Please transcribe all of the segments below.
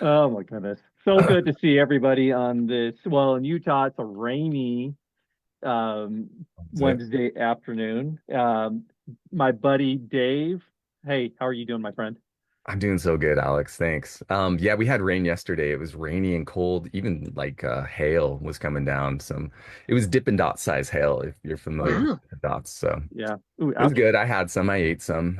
Oh my goodness. So good to see everybody on this. Well, in Utah, it's a rainy Is it? Wednesday afternoon. My buddy Dave. Hey, how are you doing, my friend? I'm doing so good, Alex. Thanks. Yeah, we had rain yesterday. It was rainy and cold. Even like hail was coming down. It was Dippin' Dot size hail, if you're familiar with Wow. Dippin' Dots. So Yeah. Ooh, it was good. I had some. I ate some.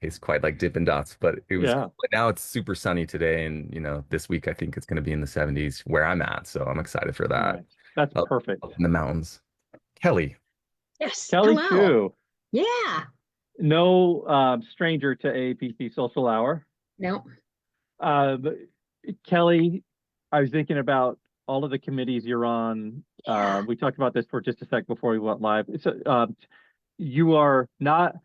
Tastes quite like Dippin' Dots, but it was yeah. cool. But now it's super sunny today, and this week I think it's going to be in the 70s where I'm at. So I'm excited for that. Nice. That's Up, perfect. up in the mountains. Kelly, Yes. Kelly Hello. Shew, Yeah. no stranger to AAPC Social Hour. No. But Kelly, I was thinking about all of the committees you're on. Yeah. We talked about this for just a sec before we went live. You are not,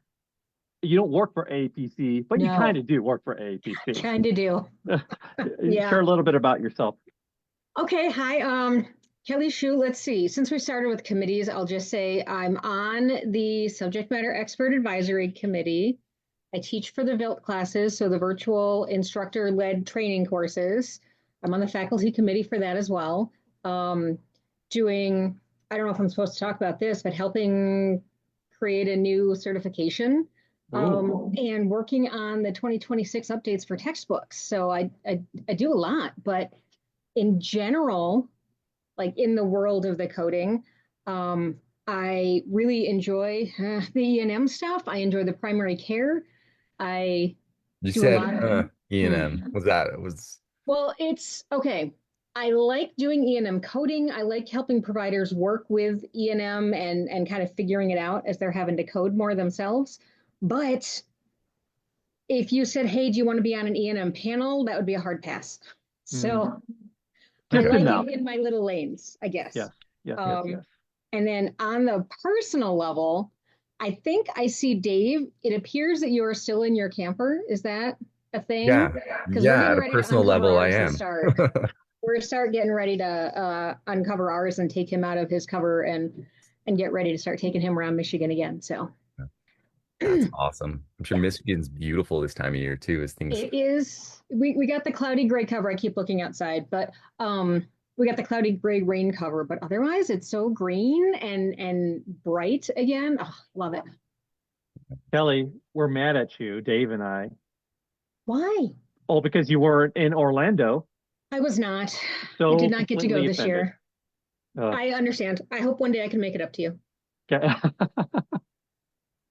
you don't work for AAPC, but you kind No. of do work for AAPC. Kind of do. Share Yeah. a little bit about yourself. Okay. Hi. Kelly Shew. Let's see. Since we started with committees, I'll just say I'm on the subject matter expert advisory committee. I teach for the VILT classes, so the virtual instructor-led training courses. I'm on the faculty committee for that as well. Um, doing, I don't know if I'm supposed to talk about this, but helping create a new certification Ooh, and working on the 2026 updates for textbooks. So I do a lot, but in general, like in the world of the coding, I really enjoy the E&M stuff. I enjoy the primary care. I you do a said lot of, E&M. hmm. Was that it was Well, it's okay. I like doing E&M coding. I like helping providers work with E&M and kind of figuring it out as they're having to code more themselves. But if you said, "Hey, do you want to be on an E&M panel?" That would be a hard pass. mm, So I just okay? like enough. it in my little lanes, I Yes, guess. yes, yes, Um, yes. and then on the personal level, I think I see Dave. It appears that you are still in your camper. Is that a thing? Yeah, Because we're yeah. getting At a ready to personal uncover level, I ours and am. start. We're start getting ready to uncover ours and take him out of his cover and get ready to start taking him around Michigan again. So That's it awesome. I'm sure Michigan's beautiful this time of year too, as things. is. We got the cloudy gray cover. I keep looking outside, but we got the cloudy gray rain cover. But otherwise, it's so green and bright again. Oh, love it. Kelly, we're mad at you, Dave and I. Why? All because you weren't in Orlando. I was not. I did So not get to go completely this offended. year. Uh, I understand. I hope one day I can make it up to you. okay.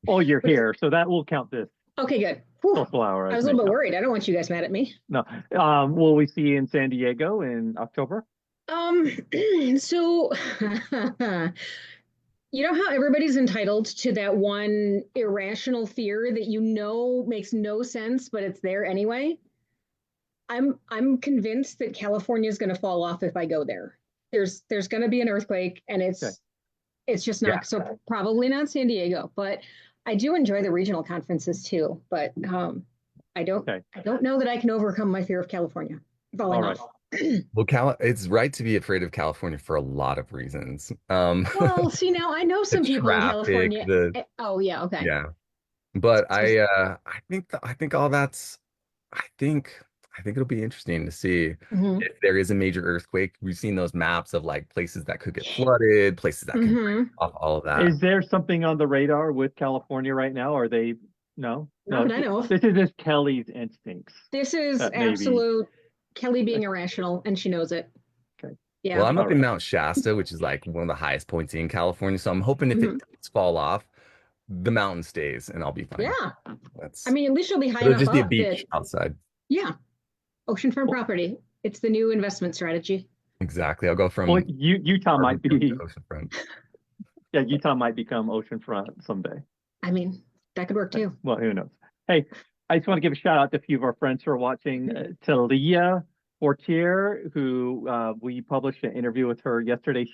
Oh, you're But here, so that will count this okay, good. Whew. social hour I as was a an little bit account. worried. I don't want you guys mad at me. No. Will we see you in San Diego in October? Um, so you know how everybody's entitled to that one irrational fear that you know makes no sense, but it's there anyway? I'm convinced that California is going to fall off if I go there. There's going to be an earthquake, and Okay. it's just Yeah. not so probably not San Diego, but I do enjoy the regional conferences too. But Okay. I don't know that I can overcome my fear of California All falling right. off. Well, it's right to be afraid of California for a lot of reasons. Well, see now I know The some people in traffic, California. the Oh yeah, okay. yeah. But So, I think all that's I think I think it'll be interesting to see hmm if there is a major earthquake. We've seen those maps of like places that could get flooded, places that could break hmm off, all of that. Is there something on the radar with California right now? Are they no? Not No. that I know of. This is just Kelly's instincts This is that maybe. absolute Kelly being irrational, and she knows it. Okay. Well, Yeah. I'm All up in right. Mount Shasta, which is like one of the highest points in California. So I'm hoping if it hmm does fall off, the mountain stays and I'll be fine. Yeah. I That's mean, at least you'll be high It'll enough just be a up that, beach outside. yeah, oceanfront Well, property. It's the new investment strategy. Exactly. I'll go well, from Utah might barbecue to be. oceanfront. Yeah, Utah might become oceanfront someday. I mean, that could work too. Well, who knows? Hey, I just want to give a shout out to a few of our friends who are watching. Talia Fortier, who we published an interview with her yesterday.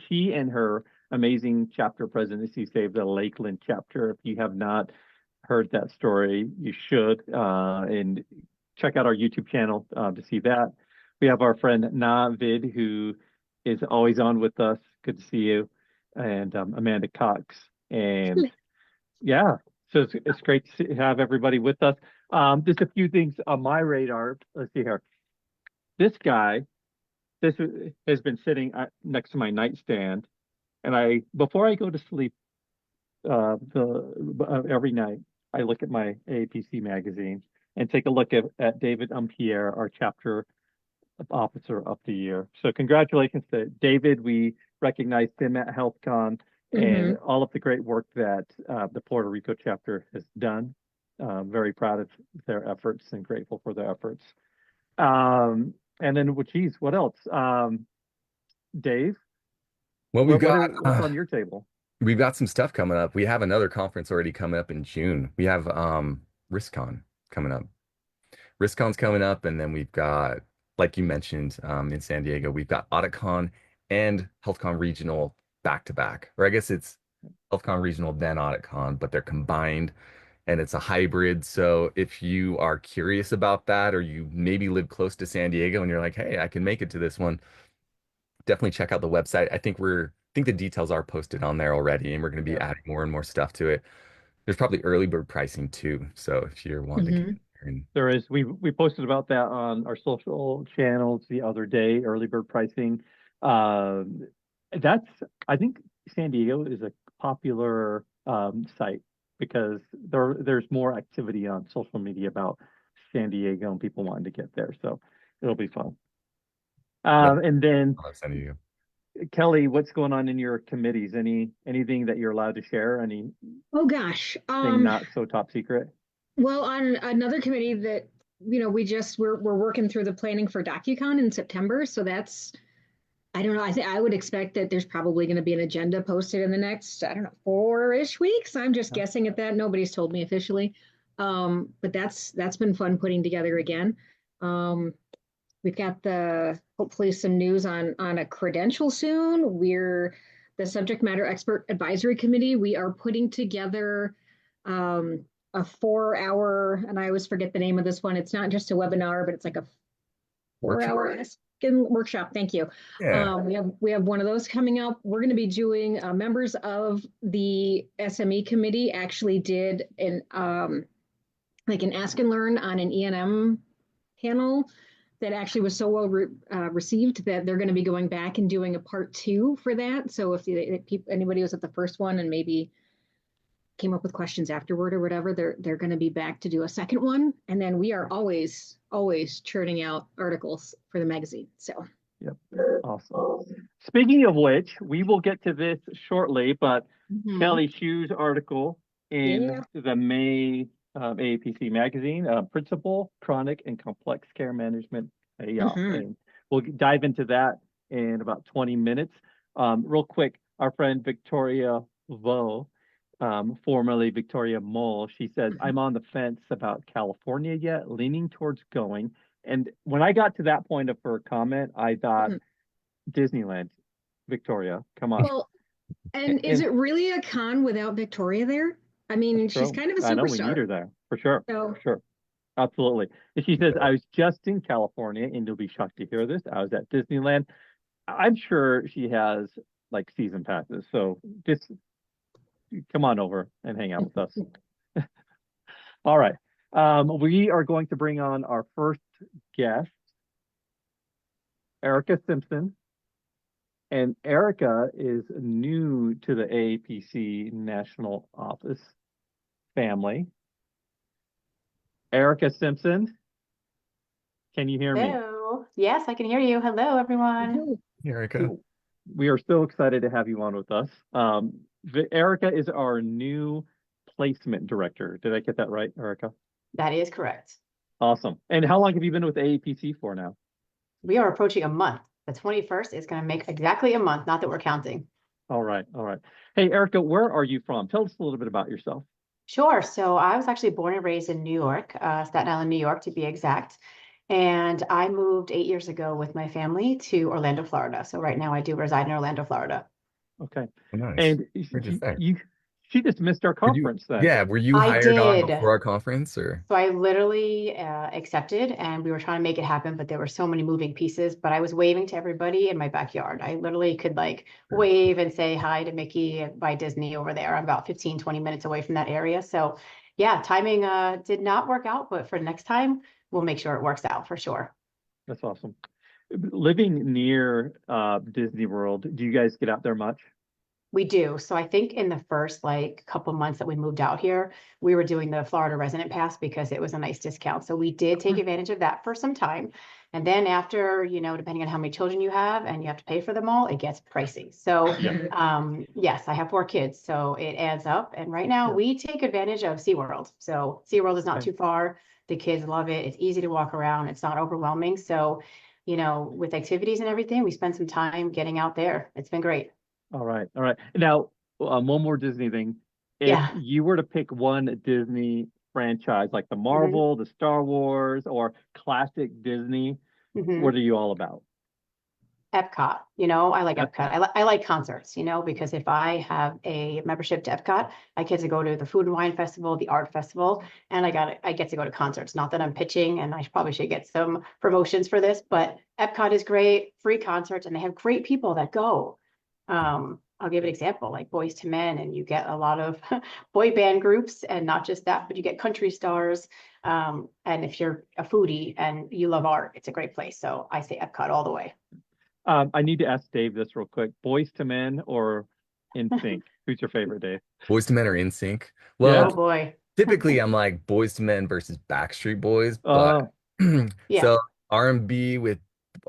She and her amazing chapter presidency saved the Lakeland chapter. If you have not heard that story, you should. And check out our YouTube channel to see that. We have our friend Navid, who is always on with us. Good to see you. And Amanda Cox. And yeah, so it's great to have everybody with us. Just a few things on my radar. Let's see here. this guy, this has been sitting next to my nightstand, and before I go to sleep, every night, I look at my AAPC magazine and take a look at David Umpierre, our chapter officer of the year. So congratulations to David. We recognized him at HealthCon and all of the great work that the Puerto Rico chapter has done. Very proud of their efforts and grateful for their efforts. And then, well, geez, what else? Dave, Well, what's on your table? we've got some stuff coming up. We have another conference already coming up in June. We have RiskCon coming up. RiskCon's coming up, and then we've got, like you mentioned, in Sandiego, we've got AuditCon and HealthCon Regional back to back. Or I guess it's HealthCon Regional then AuditCon, but they're combined and it's a hybrid. So if you are curious about that, or you maybe live close to San Diego and you're like, hey, I can make it to this one, definitely check out the website. I think the details are posted on there already, and we're going to be adding more and more stuff to it. There's probably early bird pricing too. So if you're wanting to get in there and There is. We posted about that on our social channels the other day, early bird pricing. I think San Diego is a popular site because there's more activity on social media about San Diego and people wanting to get there. So it'll be fun. And then I love San Diego. Kelly, what's going on in your committees? Anything that you're allowed to share? Anything Oh gosh. not so top secret? Well, on another committee that, we're working through the planning for DocuCon in September. So that's, I don't know. I would expect that there's probably going to be an agenda posted in the next, 4-ish weeks. I'm just guessing at that. Nobody's told me officially. But that's been fun putting together again. We've got hopefully some news on a credential soon. We're the subject matter expert advisory committee. We are putting together a 4-hour, and I always forget the name of this one. It's not just a webinar, but it's like a 4-hour workshop. Thank you. Yeah. We have one of those coming up. We're going to be doing members of the SME committee actually did an ask and learn on an E&M panel that actually was so well received that they're going to be going back and doing a part 2 for that. So if anybody was at the first one and maybe came up with questions afterward or whatever, they're going to be back to do a second one. And then we are always churning out articles for the magazine. So. Yep. Awesome. Speaking of which, we will get to this shortly, but Kelly Shew's article in the May AAPC magazine, Principal, Chronic, and Complex Care Management. And we'll dive into that in about 20 minutes. Real quick, our friend Victoria Vo, formerly Victoria Mole, she says, I'm on the fence about California yet, leaning towards going. And when I got to that point of her comment, I thought, Disneyland, Victoria, come on. Well, and is it really a con without Victoria there? I mean, she's kind of a superstar. I know we need her there, for sure. So. For sure. Absolutely. And she says, I was just in California, and you'll be shocked to hear this. I was at Disneyland. I'm sure she has like season passes. So just come on over and hang out with us. All right. We are going to bring on our first guest, Erica Simpson. And Erica is new to the AAPC National Office family. Erica Simpson, can you hear me? Hello. Yes, I can hear you. Hello, everyone. Erica. We are so excited to have you on with us. Erica is our new placement director. Did I get that right, Erica? That is correct. Awesome. And how long have you been with AAPC for now? We are approaching a month. The 21st is going to make exactly a month, not that we're counting. All right. All right. Hey, Erica, where are you from? Tell us a little bit about yourself. Sure. So I was actually born and raised in New York, Staten Island, New York, to be exact. And I moved 8 years ago with my family to Orlando, Florida. So right now I do reside in Orlando, Florida. Okay. Nice. And she just missed our conference then. Yeah, were you hired on before our conference, or? So I literally accepted, and we were trying to make it happen, but there were so many moving pieces. But I was waving to everybody in my backyard. I literally could wave and say hi to Mickey by Disney over there. I'm about 15-20 minutes away from that area. So yeah, timing did not work out, but for next time, we'll make sure it works out for sure. That's awesome. Living near Disney World, do you guys get out there much? We do. So I think in the first like couple months that we moved out here, we were doing the Florida resident pass because it was a nice discount. So we did take advantage of that for some time. And then after, depending on how many children you have and you have to pay for them all, it gets pricey. So yes, I have 4 kids, so it adds up. And right now we take advantage of SeaWorld. So SeaWorld is not too far. The kids love it. It's easy to walk around. It's not overwhelming. So, with activities and everything, we spend some time getting out there. It's been great. All right. All right. Now, one more Disney thing. If you were to pick one Disney franchise, like the Marvel, the Star Wars, or classic Disney, what are you all about? Epcot, I like Epcot. I like concerts, because if I have a membership to Epcot, I get to go to the Food and Wine Festival, the Art Festival, and I get to go to concerts. Not that I'm pitching, and I probably should get some promotions for this, but Epcot is great, free concerts, and they have great people that go. I'll give an example, like Boys to Men, and you get a lot of boy band groups, and not just that, but you get country stars. And if you're a foodie and you love art, it's a great place. So I say Epcot all the way. I need to ask Dave this real quick. Boys to Men or NSYNC? Who's your favorite, Dave? Boys to Men or NSYNC? Oh Well, boy. typically I'm like Boys to Men versus Backstreet Boys, but Yeah. so R&B with,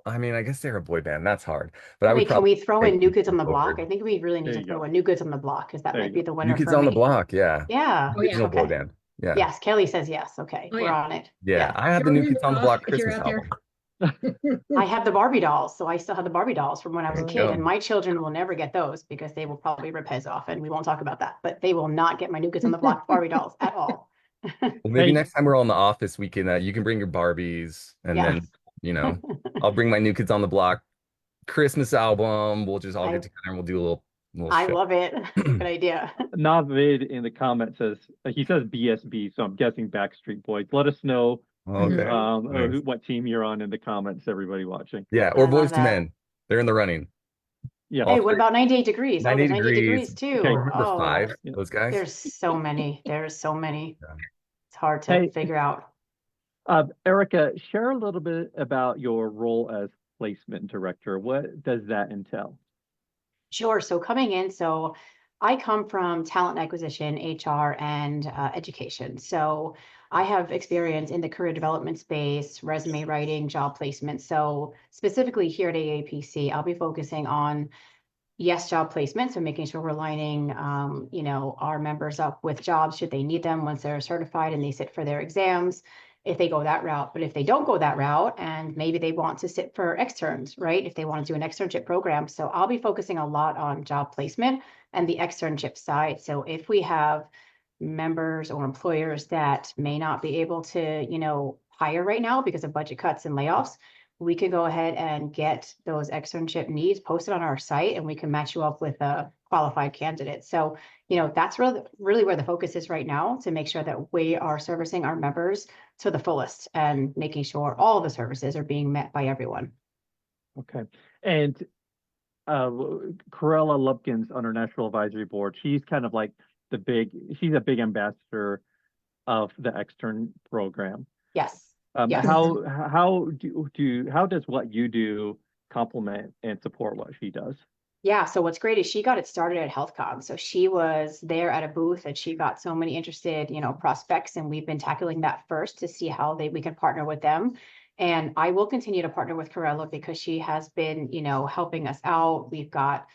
I mean, I guess they're a boy band. That's hard, but I would Can we throw in take New Kids on the over. Block? I think we really need There to you throw go. in New Kids on the Block, because that There might you be go. the winner New Kids for on the me. Block, yeah. Yeah. Original boy Okay. band. Yeah. Yes, Kelly says yes. Okay, Oh, we're yeah. on it. Yeah, I have the New Kids on the Block If you're Christmas out there. album. I have the Barbie dolls, so I still have the Barbie dolls from when I was a There you kid, go. and my children will never get those because they will probably rip heads off, and we won't talk about that. But they will not get my New Kids on the Block Barbie dolls at all. Well, maybe Hey. next time we're all in the office, we can you can bring your Barbies, and Yes. then I'll bring my New Kids on the Block Christmas album. We'll just all I- get together and we'll do a little I show. love it. Good idea. Navid in the comments says he says BSB, so I'm guessing Backstreet Boys. Let us know Okay. Nice. what team you're on in the comments, everybody watching. Yeah, I or love Boys to that. Men. They're in the running. Yeah. Hey, All what three. about 98 Degrees? Oh, 98 there's 98 Degrees. Degrees too. Okay. Remember Oh, 5? Yeah. Those guys? there's so many. There's so many. Yeah. It's hard to Hey. figure out. Erica, share a little bit about your role as placement director. What does that entail? Sure. So coming in, so I come from talent acquisition, HR, and education. So I have experience in the career development space, resume writing, job placement. So specifically here at AAPC, I'll be focusing on job placement. So making sure we're lining, our members up with jobs should they need them once they're certified and they sit for their exams, if they go that route. But if they don't go that route, and maybe they want to sit for externs, right? If they want to do an externship program. So I'll be focusing a lot on job placement and the externship side. So if we have members or employers that may not be able to, hire right now because of budget cuts and layoffs, we can go ahead and get those externship needs posted on our site, and we can match you up with a qualified candidate. So, that's really where the focus is right now, to make sure that we are servicing our members to the fullest and making sure all the services are being met by everyone. Okay. And Corella Lupkins on our National Advisory Board, she's kind of like she's a big ambassador of the Xtern program. Yes. Yes. How does what you do complement and support what she does? Yeah, so what's great is she got it started at HealthCon. So she was there at a booth, and she got so many interested, prospects, and we've been tackling that first to see how we can partner with them. And I will continue to partner with Corella because she has been, helping us out. We've got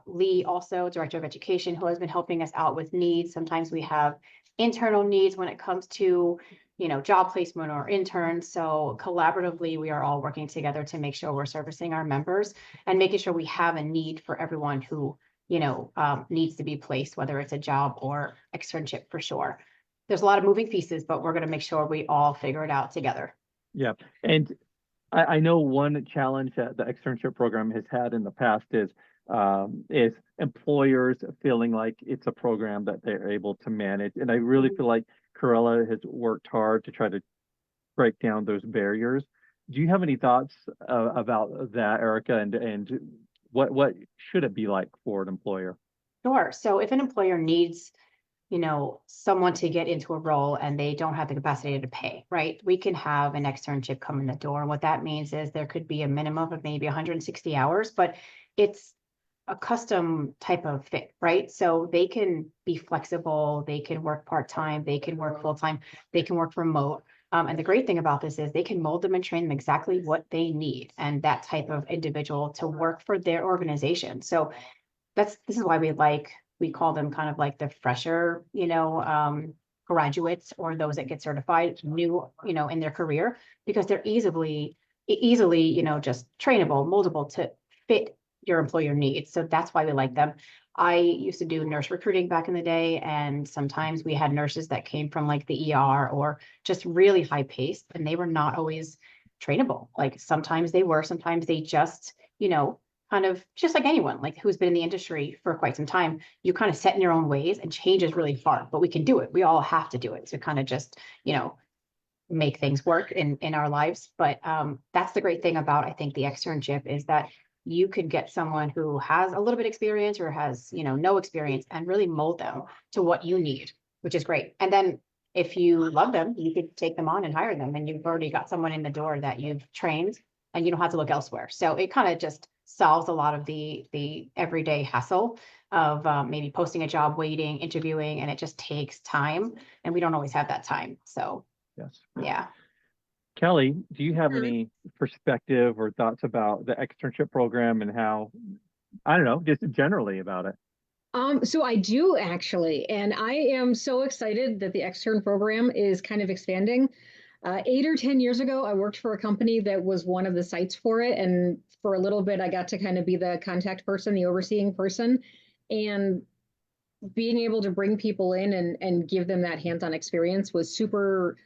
Lee, also Director of Education, who has been helping us out with needs. Sometimes we have internal needs when it comes to job placement or interns. So collaboratively, we are all working together to make sure we're servicing our members and making sure we have a need for everyone who, needs to be placed, whether it's a job or externship for sure. There's a lot of moving pieces, but we're going to make sure we all figure it out together. Yeah. And I know one challenge that the externship program has had in the past is employers feeling like it's a program that they're able to manage. And I really feel like Corella has worked hard to try to break down those barriers. Do you have any thoughts about that, Erica? And what should it be like for an employer? Sure. So if an employer needs you know, someone to get into a role and they don't have the capacity to pay, right? We can have an externship come in the door. And what that means is there could be a minimum of maybe 160 hours, but it's a custom type of fit, right? So they can be flexible, they can work part-time, they can work full-time, they can work remote. And the great thing about this is they can mold them and train them exactly what they need and that type of individual to work for their organization. So this is why we call them kind of like the fresher, you know, graduates or those that get certified new, you know, in their career, because they're easily, you know, just trainable, moldable to fit your employer needs. So that's why we like them. I used to do nurse recruiting back in the day, and sometimes we had nurses that came from like the ER or just really high paced, and they were not always trainable. Like sometimes they were, sometimes they just, you know, kind of just like anyone, like who's been in the industry for quite some time, you kind of set in your own ways, and change is really hard, but we can do it. We all have to do it to kind of just, you know, make things work in our lives. But that's the great thing about, I think, the externship is that you could get someone who has a little bit experience or has, you know, no experience and really mold them to what you need, which is great. And then if you love them, you could take them on and hire them, and you've already got someone in the door that you've trained, and you don't have to look elsewhere. So it kind of just solves a lot of the everyday hassle of maybe posting a job, waiting, interviewing, and it just takes time, and we don't always have that time. So Yes. yeah. Kelly, do you have Mhm. any perspective or thoughts about the externship program and how, I don't know, just generally about it? So I do actually, and I am so excited that the extern program is kind of expanding. 8 or 10 years ago, I worked for a company that was one of the sites for it, and for a little bit, I got to kind of be the contact person, the overseeing person, and being able to bring people in and give them that hands-on experience was super.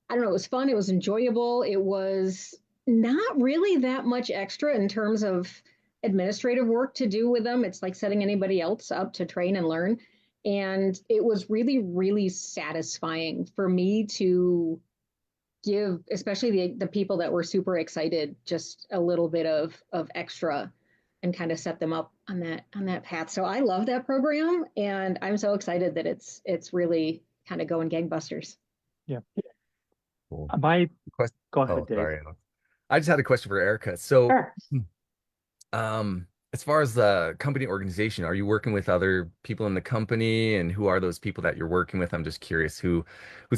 I don't know, it was fun, it was enjoyable, it was not really that much extra in terms of administrative work to do with them. It's like setting anybody else up to train and learn. And it was really, really satisfying for me to give, especially the people that were super excited, just a little bit of extra and kind of set them up on that path. So I love that program, and I'm so excited that it's really kind of going gangbusters. Yeah. Cool. My, Quest- go ahead, Oh, Dave. sorry. Alex. I just had a question for Erica. So, Sure. as far as the company organization, are you working with other people in the company, and who are those people that you're working with? I'm just curious who's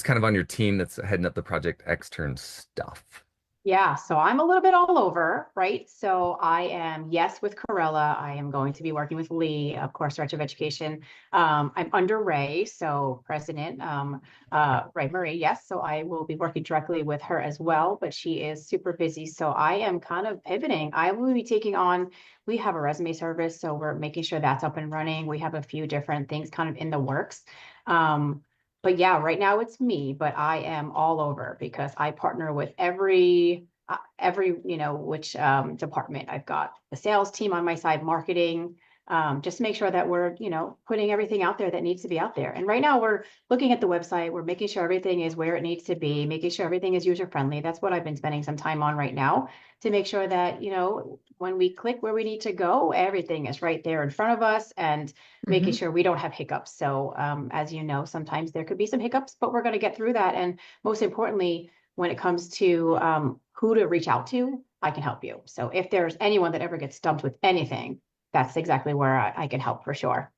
kind of on your team that's heading up the Project Xtern stuff. Yeah, so I'm a little bit all over, right? So I am, yes, with Corella. I am going to be working with Lee, of course, Director of Education. I'm under Ray, so President Ray Marie, yes. So I will be working directly with her as well, but she is super busy. So I am kind of pivoting. I will be taking on, we have a resume service, so we're making sure that's up and running. We have a few different things kind of in the works. But yeah, right now it's me, but I am all over because I partner with every, you know, which department. I've got the sales team on my side, marketing, just to make sure that we're, you know, putting everything out there that needs to be out there. And right now we're looking at the website, we're making sure everything is where it needs to be, making sure everything is user friendly. That's what I've been spending some time on right now, to make sure that, you know, when we click where we need to go, everything is right there in front of us, and making sure we don't have hiccups. So as you know, sometimes there could be some hiccups, but we're going to get through that. And most importantly, when it comes to who to reach out to, I can help you. So if there's anyone that ever gets stumped with anything, that's exactly where I can help for sure.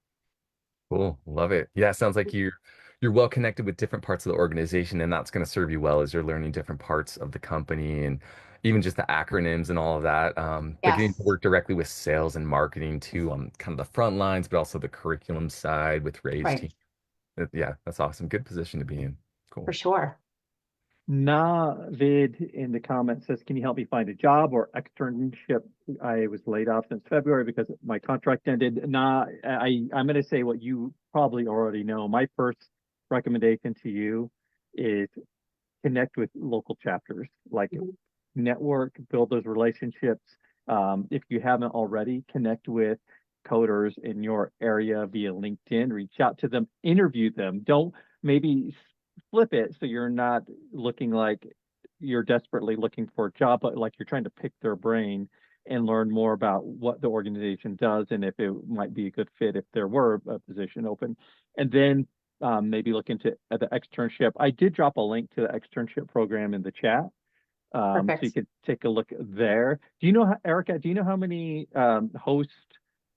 Cool. Love it. Yeah, it sounds like you're well connected with different parts of the organization, and that's going to serve you well as you're learning different parts of the company and even just the acronyms and all of that. But getting to Yes, work directly with sales and marketing too on kind of the front lines, but also the curriculum side with Ray's right, team. Yeah, that's awesome. Good position to be in. for Cool. sure. Navid in the comments says, can you help me find a job or externship? I was laid off since February because my contract ended. I'm going to say what you probably already know. My first recommendation to you is connect with local chapters, like Mhm. network, build those relationships. If you haven't already, connect with coders in your area via LinkedIn, reach out to them, interview them. Don't maybe flip it so you're not looking like you're desperately looking for a job, but like you're trying to pick their brain and learn more about what the organization does and if it might be a good fit if there were a position open. And then maybe look into the externship. I did drop a link to the externship program in the chat. So you Perfect. could take a look there. Do you know, Erica, do you know how many host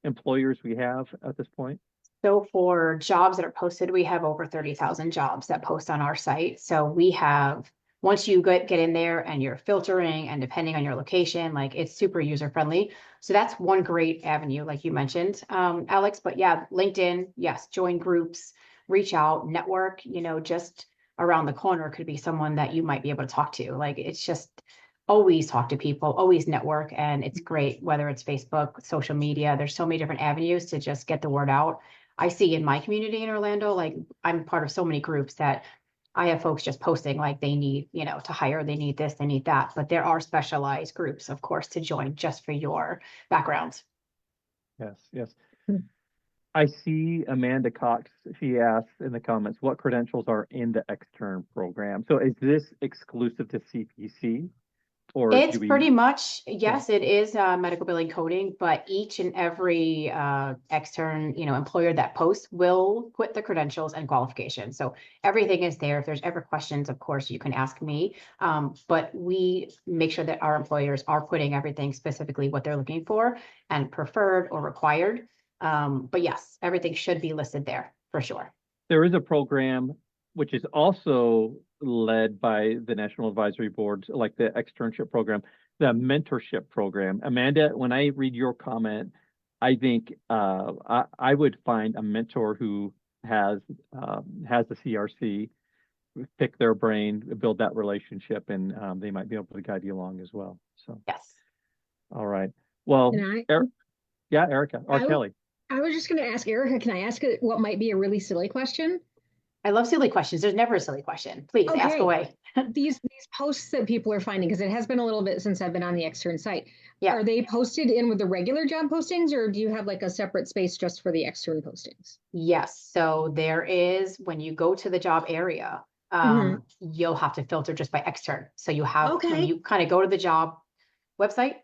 employers we have at this point? So for jobs that are posted, we have over 30,000 jobs that post on our site. So we have, once you get in there and you're filtering and depending on your location, like it's super user friendly. So that's one great avenue, like you mentioned, Alex. But yeah, LinkedIn, yes, join groups, reach out, network, just around the corner could be someone that you might be able to talk to. Like it's just always talk to people, always network. And it's great, whether it's Facebook, social media, there's so many different avenues to just get the word out. I see in my community in Orlando, like I'm part of so many groups that I have folks just posting like they need, to hire, they need this, they need that. But there are specialized groups, of course, to join just for your backgrounds. Yes, yes. I see Amanda Cox, she asked in the comments, what credentials are in the Xtern program? So is this exclusive to CPC? Or It's do we? pretty much, yes, it is medical billing coding, but each and every extern, employer that posts will put the credentials and qualifications. So everything is there. If there's ever questions, of course, you can ask me. But we make sure that our employers are putting everything specifically what they're looking for and preferred or required. But yes, everything should be listed there for sure. There is a program which is also led by the National Advisory Board, like the externship program, the mentorship program. Amanda, when I read your comment, I think I would find a mentor who has the CRC, pick their brain, build that relationship, and they might be able to guide you along as well. So, Yes. all right. Well, yeah, Erica or Kelly. I was just going to ask Erica, can I ask what might be a really silly question? I love silly questions. There's never a silly question. Please ask away. These posts that people are finding, because it has been a little bit since I've been on the Xtern site. Yeah. Are they posted in with the regular job postings, or do you have like a separate space just for the Xtern postings? Yes. So there is, when you go to the job area, you'll have to filter just by Xtern. So you have, when you kind of go to the job website,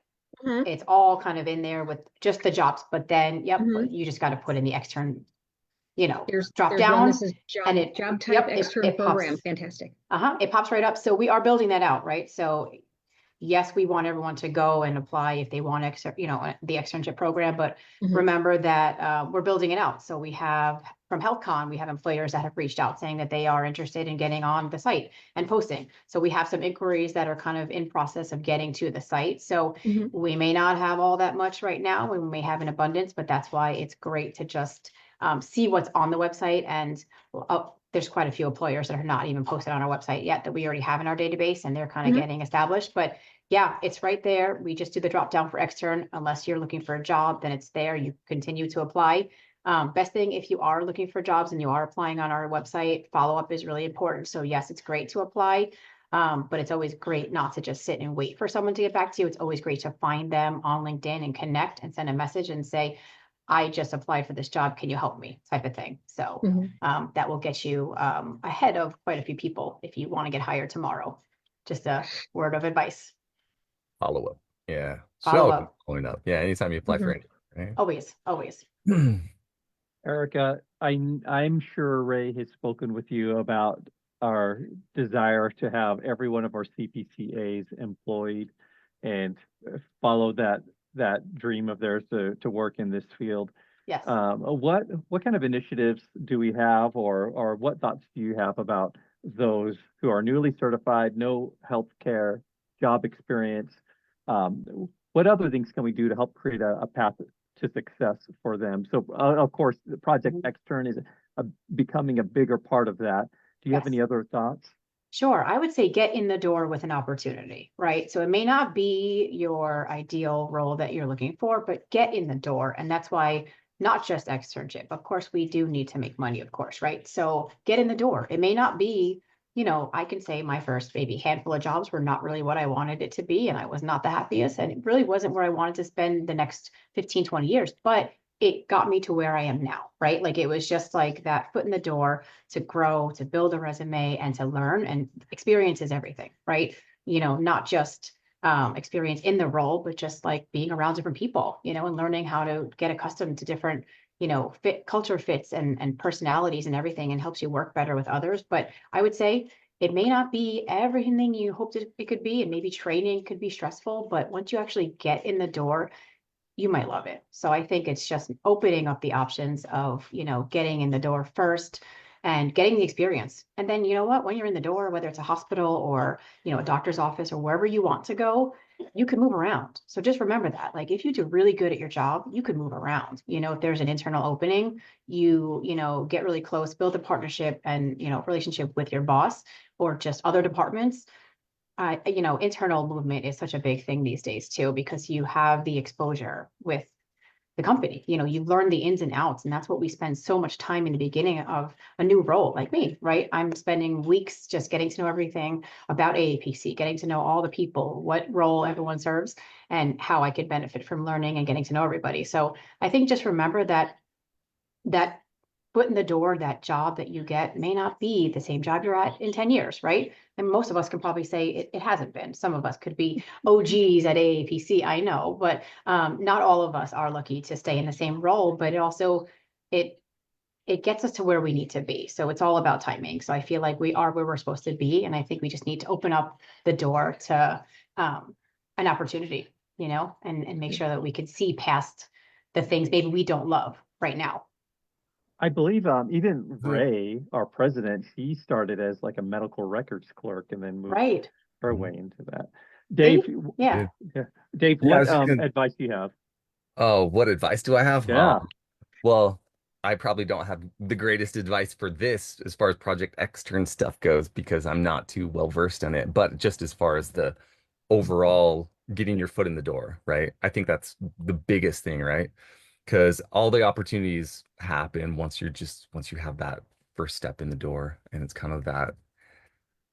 it's all kind of in there with just the jobs, but then, you just got to put in the Xtern, drop down. This is job type Xtern program. Fantastic. It pops right up. So we are building that out, right? So yes, we want everyone to go and apply if they want the externship program, but remember that we're building it out. So we have from HealthCon, we have employers that have reached out saying that they are interested in getting on the site and posting. So we have some inquiries that are kind of in process of getting to the site. So we may not have all that much right now. We may have an abundance, but that's why it's great to just see what's on the website. And there's quite a few employers that are not even posted on our website yet that we already have in our database, and they're kind of getting established. But yeah, it's right there. We just do the drop down for Xtern. Unless you're looking for a job, then it's there. You continue to apply. Best thing, if you are looking for jobs and you are applying on our website, follow-up is really important. So yes, it's great to apply, but it's always great not to just sit and wait for someone to get back to you. It's always great to find them on LinkedIn and connect and send a message and say, I just applied for this job. Can you help me? Type of thing. So that will get you ahead of quite a few people if you want to get hired tomorrow. Just a word of advice. Follow up. Yeah. Follow up. Following up. Yeah. Anytime you apply for anything, right? Always, always. Erica, I'm sure Ray has spoken with you about our desire to have every one of our CPC-As employed and follow that dream of theirs to work in this field. Yes. What kind of initiatives do we have, or what thoughts do you have about those who are newly certified, no healthcare job experience? What other things can we do to help create a path to success for them? So of course, the Project Xtern is becoming a bigger part of that. Do you have any other thoughts? Sure. I would say get in the door with an opportunity, right? So it may not be your ideal role that you're looking for, but get in the door. And that's why not just externship. Of course, we do need to make money, of course, right? So get in the door. It may not be, I can say my first maybe handful of jobs were not really what I wanted it to be. And I was not the happiest. And it really wasn't where I wanted to spend the next 15, 20 years. But it got me to where I am now, right? Like it was just like that foot in the door to grow, to build a resume and to learn, and experience is everything, right? Not just experience in the role, but just like being around different people, and learning how to get accustomed to different culture fits and personalities and everything, and helps you work better with others. But I would say it may not be everything you hoped it could be, and maybe training could be stressful, but once you actually get in the door, you might love it. So I think it's just opening up the options of, getting in the door first and getting the experience. And then, you know what, when you're in the door, whether it's a hospital or, a doctor's office or wherever you want to go, you can move around. So just remember that, like, if you do really good at your job, you could move around. If there's an internal opening, get really close, build a partnership and, relationship with your boss or just other departments. Internal movement is such a big thing these days too, because you have the exposure with the company. You learn the ins and outs, and that's what we spend so much time in the beginning of a new role, like me, right? I'm spending weeks just getting to know everything about AAPC, getting to know all the people, what role everyone serves, and how I could benefit from learning and getting to know everybody. So I think just remember that foot in the door, that job that you get may not be the same job you're at in 10 years, right? And most of us can probably say it hasn't been. Some of us could be OGs at AAPC, I know, but not all of us are lucky to stay in the same role, but it gets us to where we need to be. So it's all about timing. So I feel like we are where we're supposed to be. And I think we just need to open up the door to an opportunity, and make sure that we can see past the things maybe we don't love right now. I believe even Ray, our president, he started as like a medical records clerk and then moved Right. her way into that. Dave, Yeah. Dave, Yeah, I what was just gonna- advice do you have? Oh, what advice do I have? Yeah. Well, I probably don't have the greatest advice for this as far as Project Xtern stuff goes because I'm not too well versed in it. But just as far as the overall getting your foot in the door, right? I think that's the biggest thing, right? Because all the opportunities happen once you have that first step in the door, and it's kind of that.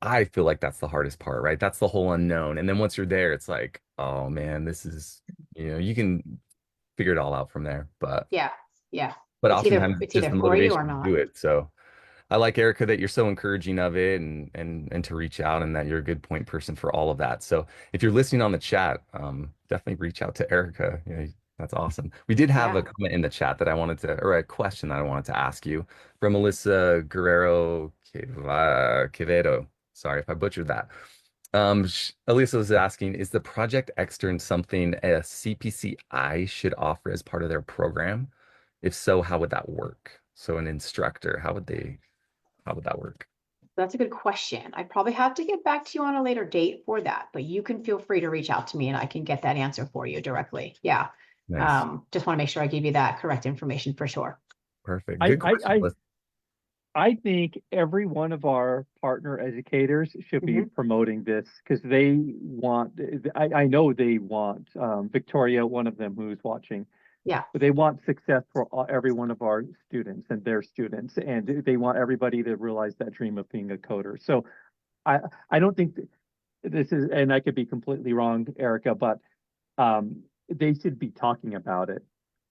I feel like that's the hardest part, right? That's the whole unknown. And then once you're there, it's like, oh man, this is, you can figure it all out from there. But Yeah. but It's either oftentimes it's just the for you or motivation to not. do it. So I like Erica that you're so encouraging of it and to reach out and that you're a good point person for all of that. So if you're listening on the chat, definitely reach out to Erica. That's awesome. We did have Yeah. a comment in the chat that I wanted to, or a question that I wanted to ask you from Melissa Guerrero Quevedo. Sorry if I butchered that. Elisa was asking, is the Project Xtern something a CPC-I should offer as part of their program? If so, how would that work? So an instructor, how would that work? That's a good question. I probably have to get back to you on a later date for that, but you can feel free to reach out to me and I can get that answer for you directly. Yeah. Nice. Just want to make sure I give you that correct information for sure. Perfect. Good question. I think every one of our partner educators should be promoting this because they want, I know they want, Victoria, one of them who's watching. Yeah. But they want success for every one of our students and their students, and they want everybody to realize that dream of being a coder. So I don't think this is, and I could be completely wrong, Erica, but they should be talking about it.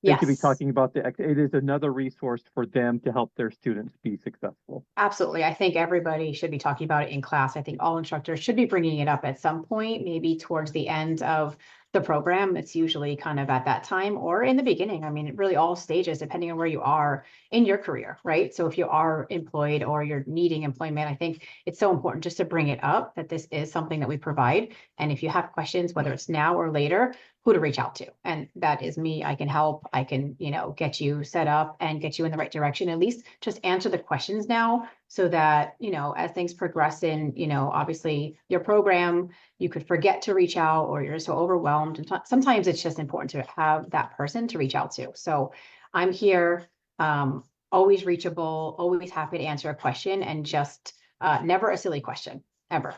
They should be talking about it is another resource for them to help their students be successful. Absolutely. I think everybody should be talking about it in class. I think all instructors should be bringing it up at some point, maybe towards the end of the program. It's usually kind of at that time or in the beginning. I mean, really all stages, depending on where you are in your career, right? So if you are employed or you're needing employment, I think it's so important just to bring it up that this is something that we provide. And if you have questions, whether it's now or later, who to reach out to. And that is me. I can help. I can, get you set up and get you in the right direction. At least just answer the questions now so that, as things progress in, obviously your program, you could forget to reach out or you're so overwhelmed. And sometimes it's just important to have that person to reach out to. So I'm here, always reachable, always happy to answer a question and just never a silly question, ever.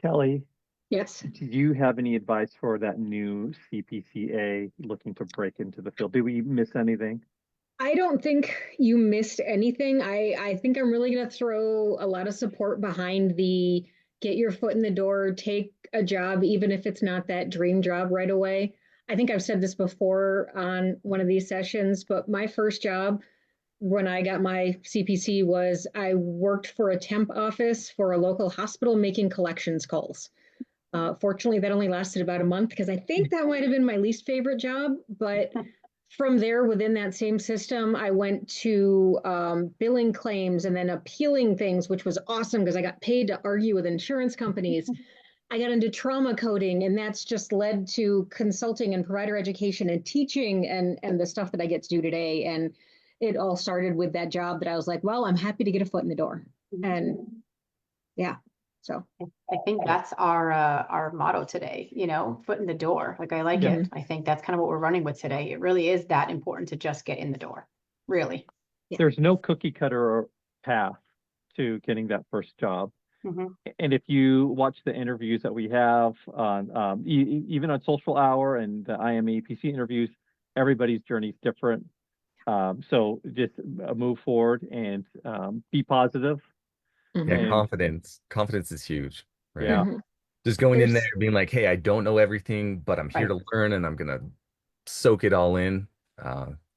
Kelly. Yes. Do you have any advice for that new CPC-A looking to break into the field? Did we miss anything? I don't think you missed anything. I think I'm really going to throw a lot of support behind the get your foot in the door, take a job, even if it's not that dream job right away. I think I've said this before on one of these sessions, but my first job when I got my CPC was I worked for a temp office for a local hospital making collections calls. Fortunately, that only lasted about a month because I think that might have been my least favorite job. But from there, within that same system, I went to billing claims and then appealing things, which was awesome because I got paid to argue with insurance companies. I got into trauma coding, and that's just led to consulting and provider education and teaching and the stuff that I get to do today. And it all started with that job that I was like, well, I'm happy to get a foot in the door. And yeah, so I think that's our motto today, you know, foot in the door. Like, I like it. I think that's kind of what we're running with today. It really is that important to just get in the door. Really. There's no cookie cutter path to getting that first job. And if you watch the interviews that we have on even on Social Hour and the AAPC interviews, everybody's journey is different. So just move forward and be positive. Yeah, And confidence is huge, right? yeah, Just going in there being like, hey, I don't know everything, but I'm here to learn and I'm gonna soak it all in.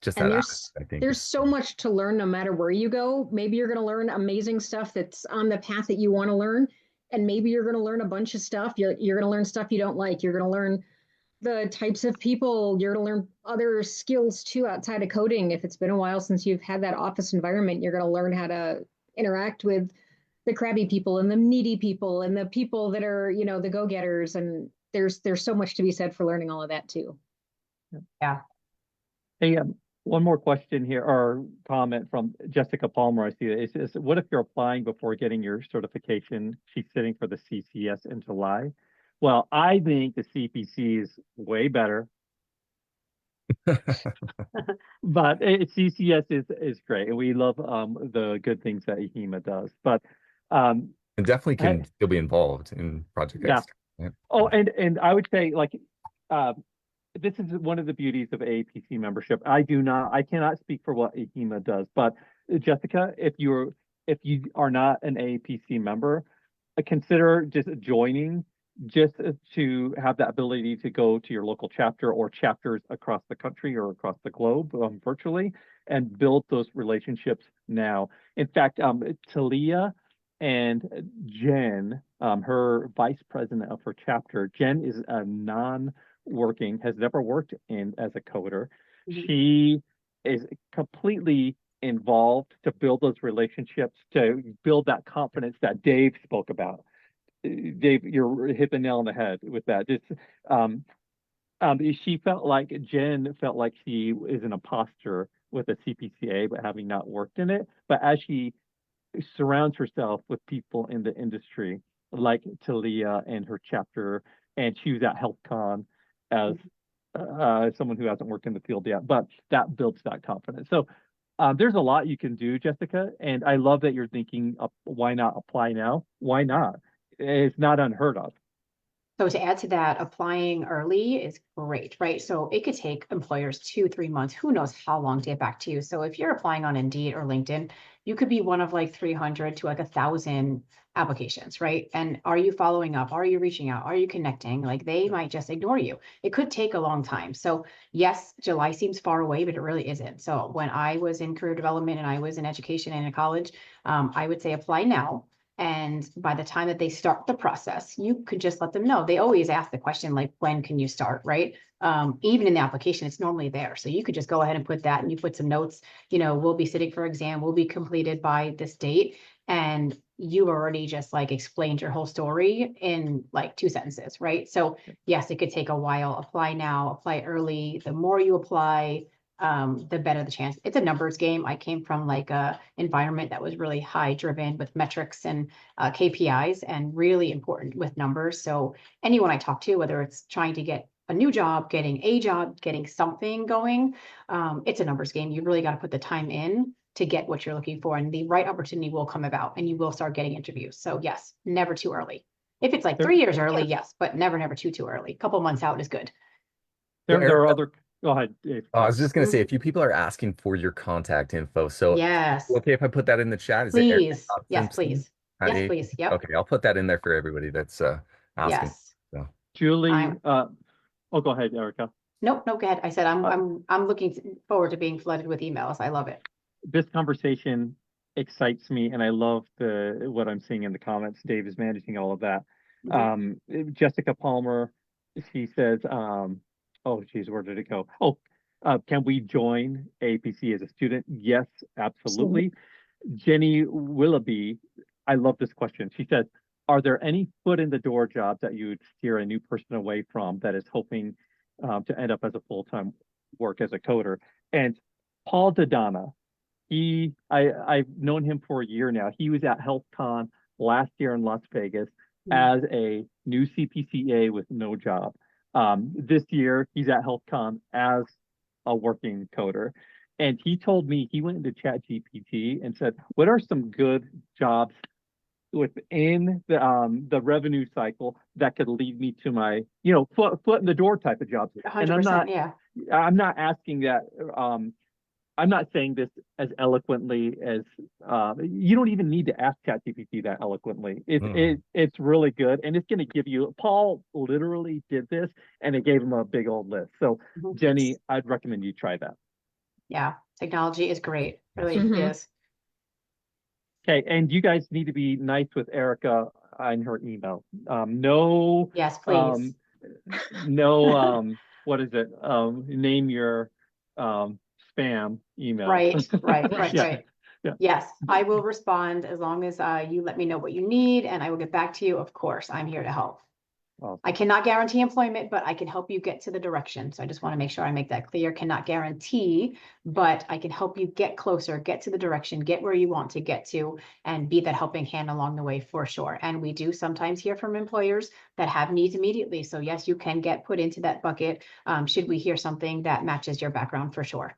Just and that, I think there's so much to learn no matter where you go. Maybe you're going to learn amazing stuff that's on the path that you want to learn, and maybe you're going to learn a bunch of stuff. You're going to learn stuff you don't like. You're going to learn the types of people. You're going to learn other skills too outside of coding. If it's been a while since you've had that office environment, you're going to learn how to interact with the crabby people and the needy people and the people that are, you know, the go-getters. And there's so much to be said for learning all of that too. Yeah. Hey, one more question here, or comment from Jessica Palmer. I see that. It says, what if you're applying before getting your certification? She's sitting for the CCS in July. Well, I think the CPC is way better. But CCS is great, and we love the good things that EHEMA does. But and definitely can still be involved in Project Xtern. Yeah. Oh, and I would say, like, this is one of the beauties of AAPC membership. I cannot speak for what EHEMA does, but Jessica, if you are not an AAPC member, consider just joining, just to have that ability to go to your local chapter or chapters across the country or across the globe virtually, and build those relationships now. In fact, Talia and Jen, her vice president of her chapter, Jen is a non-working, has never worked as a coder. She is completely involved to build those relationships, to build that confidence that Dave spoke about. Dave, you're hit the nail on the head with that. Just Jen felt like she is an imposter with a CPC-A, but having not worked in it. But as she surrounds herself with people in the industry, like Talia and her chapter, and she was at HealthCon as someone who hasn't worked in the field yet, but that builds that confidence. So there's a lot you can do, Jessica, and I love that you're thinking, why not apply now? Why not? It's not unheard of. So to add to that, applying early is great, right? So it could take employers 2-3 months, who knows how long to get back to you. So if you're applying on Indeed or LinkedIn, you could be one of like 300 to like 1,000 applications, right? And are you following up? Are you reaching out? Are you connecting? Like, they might just ignore you. It could take a long time. So yes, July seems far away, but it really isn't. So when I was in career development and I was in education and in college, I would say apply now. And by the time that they start the process, you could just let them know. They always ask the question, like, when can you start, right? Even in the application, it's normally there. So you could just go ahead and put that, and you put some notes, you know, we'll be sitting for exam, will be completed by this date. And you already just like explained your whole story in like 2 sentences, right? So yes, it could take a while. Apply now, apply early. The more you apply, the better the chance. It's a numbers game. I came from like a environment that was really high driven with metrics and KPIs, and really important with numbers. So anyone I talk to, whether it's trying to get a new job, getting a job, getting something going, it's a numbers game. You really got to put the time in to get what you're looking for, and the right opportunity will come about, and you will start getting interviews. So yes, never too early. If it's like 3 years early, yes, but never too early. A couple months out is good. There are other. Go ahead, Dave. I was just gonna say, a few people are asking for your contact info. So yes, okay, if I put that in the chat, is please. it Erica Yes, Simpson? please. Yes, please. Yep. Okay, I'll put that in there for everybody that's asking. Yes. So. Julie, go ahead, Erica. Nope, go ahead. I said I'm looking forward to being flooded with emails. I love it. This conversation excites me, and I love what I'm seeing in the comments. Dave is managing all of that. Jessica Palmer, she says, oh geez, where did it go? Oh, Can we join AAPC as a student? Yes, absolutely. Jenny Willoughby, I love this question. She says, are there any foot in the door jobs that you would steer a new person away from that is hoping to end up as a full-time work as a coder? And Paul Dodonna, I've known him for a year now. He was at HealthCon last year in Las Vegas as a new CPC-A with no job. This year, he's at HealthCon as a working coder. And he told me he went into ChatGPT and said, what are some good jobs within the revenue cycle that could lead me to my, foot in the door type of jobs? 100%, And yeah. I'm not asking that, I'm not saying this as eloquently as you don't even need to ask ChatGPT that eloquently. It's really good, and it's going to give you. Paul literally did this, and it gave him a big old list. So, Jenny, I'd recommend you try that. Yeah, technology is great. Really is. Okay, and you guys need to be nice with Erica in her email. No. Yes, please. No. What is it? Name your spam email. Right. Yeah. Yes, I will respond as long as you let me know what you need, and I will get back to you. Of course, I'm here to help. Awesome. I cannot guarantee employment, but I can help you get to the direction. So I just want to make sure I make that clear. Cannot guarantee, but I can help you get closer, get to the direction, get where you want to get to, and be that helping hand along the way for sure. And we do sometimes hear from employers that have needs immediately. So yes, you can get put into that bucket should we hear something that matches your background for sure.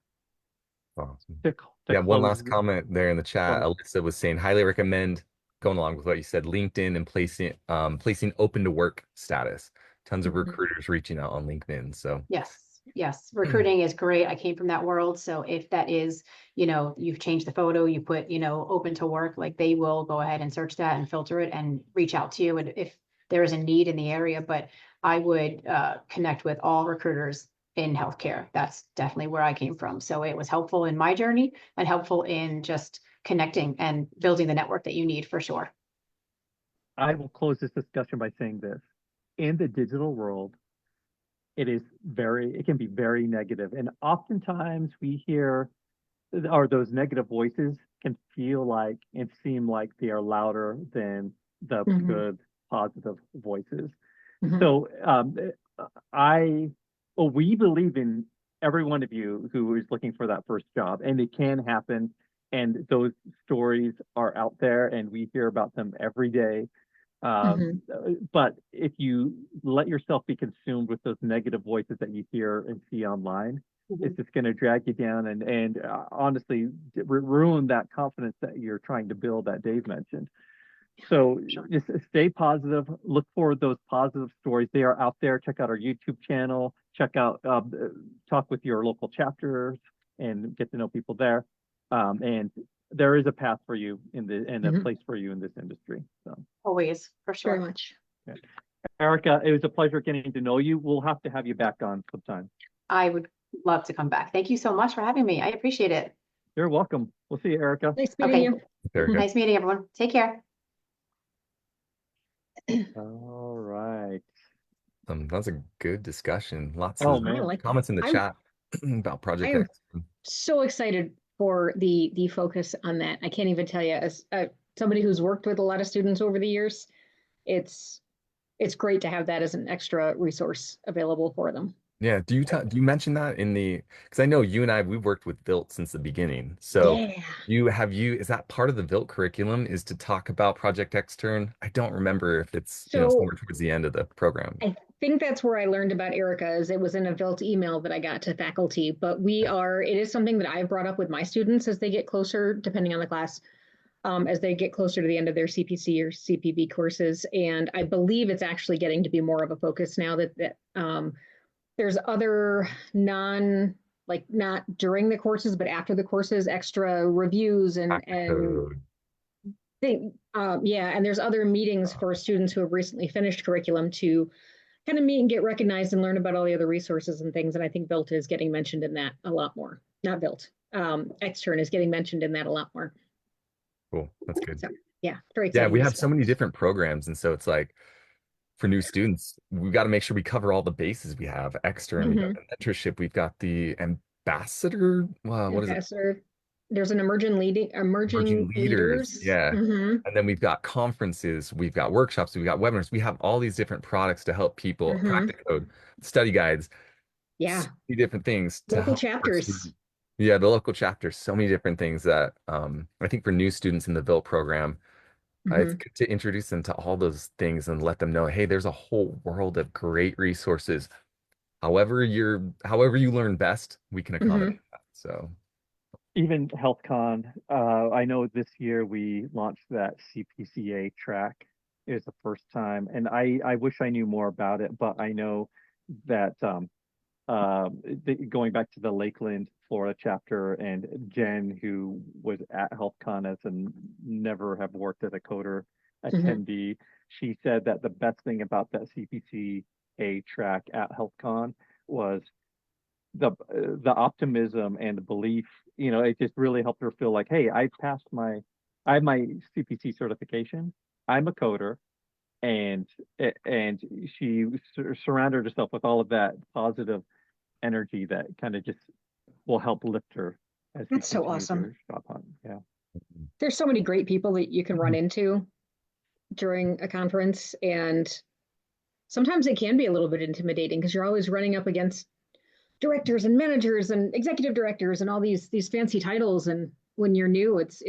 Awesome. To Yeah, one close- last comment there in the chat. Alyssa was saying, highly recommend going along with what you said, LinkedIn and placing open to work status. Tons of recruiters reaching out on LinkedIn. So yes, recruiting is great. I came from that world. So if that is, you've changed the photo, you put, open to work, like they will go ahead and search that and filter it and reach out to you. And if there is a need in the area, but I would connect with all recruiters in healthcare. That's definitely where I came from. So it was helpful in my journey and helpful in just connecting and building the network that you need for sure. I will close this discussion by saying this. In the digital world, it can be very negative. And oftentimes we hear, or those negative voices can feel like and seem like they are louder than the good, positive voices. So we believe in every one of you who is looking for that first job, and it can happen. And those stories are out there, and we hear about them every day. But if you let yourself be consumed with those negative voices that you hear and see online, it's just going to drag you down and honestly ruin that confidence that you're trying to build that Dave mentioned. So just stay positive. Look for those positive stories. They are out there. Check out our YouTube channel. Check out, talk with your local chapters and get to know people there. And there is a path for you and a place for you in this industry. So always, for sure. Very much. Okay. Erica, it was a pleasure getting to know you. We'll have to have you back on sometime. I would love to come back. Thank you so much for having me. I appreciate it. You're welcome. We'll see you, Erica. Nice meeting you. Nice meeting everyone. Take care. All right. That's a good discussion. Lots Oh, of man. comments in the chat about Project Xtern. So excited for the focus on that. I can't even tell you, as somebody who's worked with a lot of students over the years, it's great to have that as an extra resource available for them. Yeah, do you mention that in the, because I know you and we've worked with Vilt since the beginning. So is that part of the Vilt curriculum is to talk about Project Xtern? I don't remember if it's somewhere towards the end of the program. I think that's where I learned about Erica, is it was in a Vilt email that I got to faculty, but it is something that I've brought up with my students as they get closer, depending on the class, as they get closer to the end of their CPC or CPB courses. And I believe it's actually getting to be more of a focus now that there's other not during the courses, but after the courses, extra reviews and there's other meetings for students who have recently finished curriculum to kind of meet and get recognized and learn about all the other resources and things. And I think Vilt is getting mentioned in that a lot more. Not Vilt. Xtern is getting mentioned in that a lot more. Cool. That's good. So, yeah, very exciting. Yeah, we have so many different programs, and so it's like, for new students, we've got to make sure we cover all the bases. We have Xtern, we got the mentorship, we've got the ambassador. Wow, what is it? Ambassador. There's an emerging Emerging leaders. leaders. Yeah. Mm-hmm. And then we've got conferences, we've got workshops, we've got webinars. We have all these different products to help people crack Mm-hmm. the code, study guides, so Yeah. many different things to Local help our chapters. students. Yeah, the local chapters, so many different things that I think for new students in the VIL program, it's Mm-hmm. good to introduce them to all those things and let them know, hey, there's a whole world of great resources. However you learn best, we can Mm-hmm. accommodate that. So Even HealthCon, I know this year we launched that CPC-A track. It was the first time, and I wish I knew more about it, but I know that going back to the Lakeland, Florida chapter, and Jen, who was at HealthCon as and never have worked as a coder Mm-hmm. attendee, she said that the best thing about that CPC-A track at HealthCon was the optimism and the belief. It just really helped her feel like, hey, I have my CPC certification. I'm a coder, and she surrounded herself with all of that positive energy that kind of just will help lift her as she That's so continues awesome. her job hunt. Yeah. There's so many great people that you can run into during a conference, and sometimes it can be a little bit intimidating because you're always running up against directors and managers and executive directors and all these fancy titles. And when you're new, it's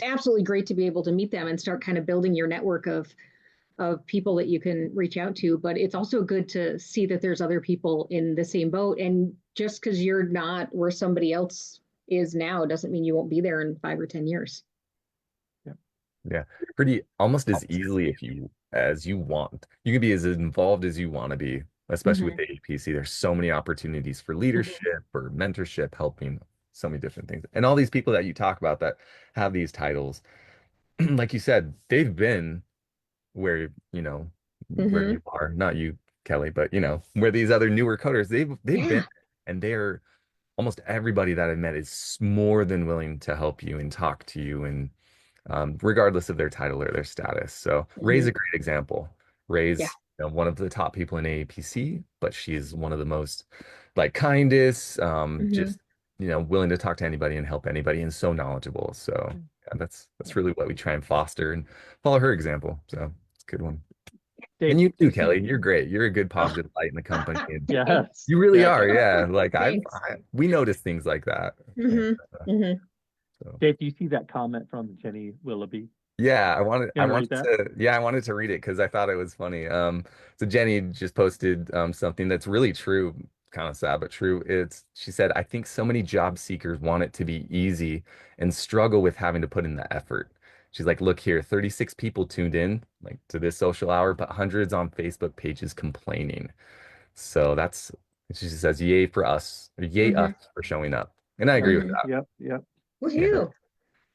absolutely great to be able to meet them and start kind of building your network of people that you can reach out to. But it's also good to see that there's other people in the same boat. And just because you're not where somebody else is now doesn't mean you won't be there in 5 or 10 years. yeah, pretty almost as easily as you want. You can be as involved as you want to be, especially with Mhm. the AAPC. There's so many opportunities for leadership or mentorship, helping so many different things. And all these people that you talk about that have these titles, like you said, they've been where, where Mhm. you are, not you, Kelly, but where these other newer coders, they've been, Yeah. and they're almost everybody that I've met is more than willing to help you and talk to you and regardless of their title or their status. So Ray's Mhm. a great example. Yeah. Ray's one of the top people in AAPC, but she's one of the most like kindest, Mhm. just willing to talk to anybody and help anybody and so knowledgeable. So yeah, that's really what we try and foster and follow her example. So it's a good one. Dave, And you do too, you see? Kelly. You're great. You're a good positive light in the company. And Yeah. Thanks. you really Yeah. are. Yeah. Like Thanks. we notice things like that. And, Mhm. Mhm. so. Dave, do you see that comment from Jenny Willoughby? Yeah, You want to read that? I wanted to read it because I thought it was funny. So Jenny just posted something that's really true, kind of sad, but true. She said, I think so many job seekers want it to be easy and struggle with having to put in the effort. She's like, look here, 36 people tuned in like to this social hour, but hundreds on Facebook pages complaining. So she says, yay for us, or yay us Mhm. for showing up. And I agree with Mhm. that. Yep. Yep. Yeah. Woohoo.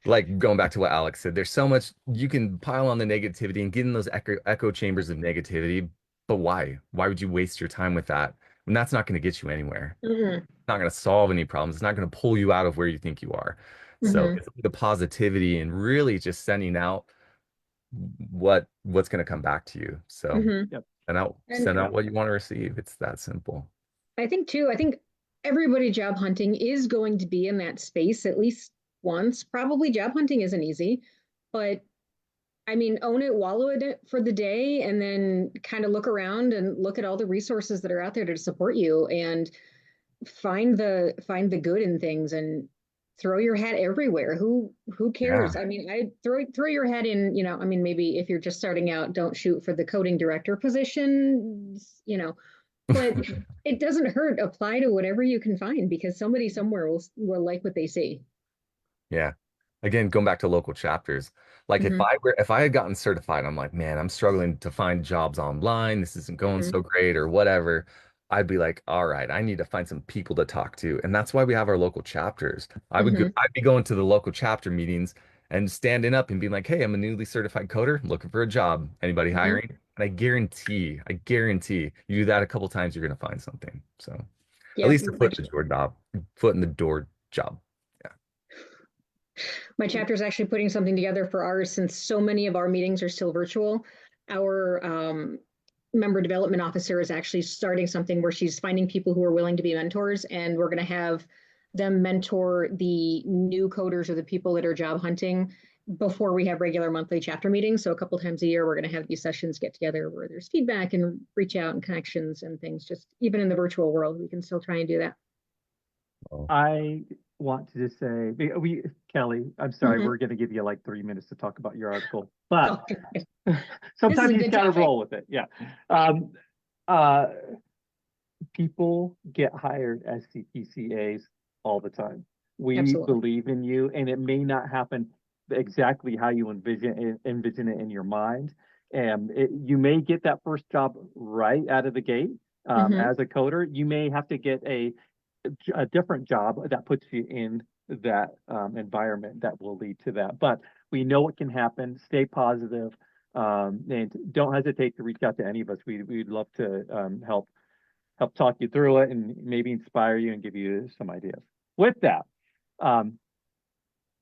Like going back to what Alex said, there's so much you can pile on the negativity and get in those echo chambers of negativity. But why? Why would you waste your time with that when that's not going to get you anywhere? Mhm. It's not going to solve any problems. It's not going to pull you out of where you think you are. So Mhm. it's the positivity and really just sending out what's going to come back to you. So Mhm. Yep. send And out what you want to receive. It's that simple. I think everybody job hunting is going to be in that space at least once. Probably job hunting isn't easy, but I mean, own it, wallow in it for the day, and then kind of look around and look at all the resources that are out there to support you, and find the good in things, and throw your hat everywhere. Who Yeah. cares? I mean, I throw your hat in. I mean, maybe if you're just starting out, don't shoot for the coding director position. But it doesn't hurt. Apply to whatever you can find because somebody somewhere will like what they see. Yeah. Again, going back to local chapters, like Hmm. if I had gotten certified, I'm like, man, I'm struggling to find jobs online. This isn't going Hmm. so great or whatever. I'd be like, all right, I need to find some people to talk to. And that's why we have our local chapters. Hmm. I'd be going to the local chapter meetings and standing up and being like, hey, I'm a newly certified coder looking for a job. Anybody Hmm. hiring? And I guarantee you do that a couple times, you're gonna find something. So at Yep. least a foot in the door job. Yeah. My chapter is actually putting something together for ours since so many of our meetings are still virtual. Our member development officer is actually starting something where she's finding people who are willing to be mentors, and we're going to have them mentor the new coders or the people that are job hunting before we have regular monthly chapter meetings. So a couple times a year, we're going to have these sessions get together where there's feedback and reach out and connections and things. Just even in the virtual world, we can still try and do that. I want to just say, Kelly, I'm sorry, Mhm. we're going to give you like 3 minutes to talk about your article, but Okay. sometimes a you good got to topic. roll with it. Yeah. Uh, People get hired as CPC-As all the time. We Absolutely. believe in you, and it may not happen exactly how you envision it in your mind. And you may get that first job right out of the gate Mhm. as a coder. You may have to get a different job that puts you in that environment that will lead to that. But we know it can happen. Stay positive, and don't hesitate to reach out to any of us. We'd love to help talk you through it and maybe inspire you and give you some ideas. With that,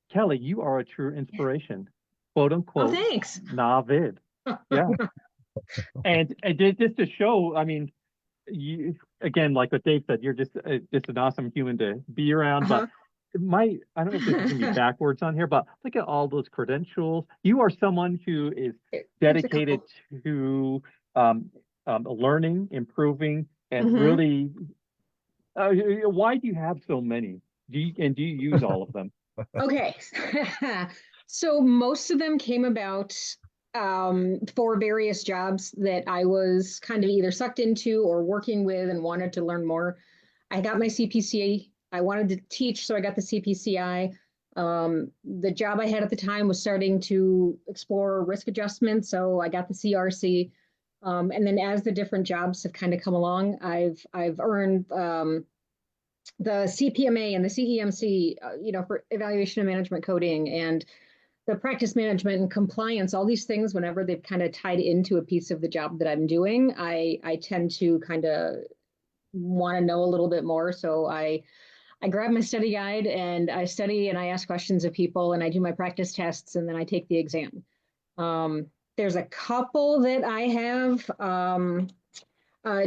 Kelly, you are a true inspiration, quote Oh, unquote, thanks. Navid. Yeah. And just to show, I mean, you again, like what Dave said, you're just an awesome human to be around. Uh-huh. But I don't know if this is gonna be backwards on here, but look at all those credentials. You are someone who is There's a dedicated couple. to learning, improving, and Mhm. really. Why do you have so many? Do you use all of them? Okay. So most of them came about for various jobs that I was kind of either sucked into or working with and wanted to learn more. I got my CPC-A. I wanted to teach, so I got the CPC-I. The job I had at the time was starting to explore risk adjustment, so I got the CRC. And then as the different jobs have kind of come along, I've earned the CPMA and the CEMC, for evaluation and management coding, and the practice management and compliance, all these things, whenever they've kind of tied into a piece of the job that I'm doing, I tend to kind of want to know a little bit more. So I grab my study guide and I study and I ask questions of people and I do my practice tests and then I take the exam. There's a couple that I have.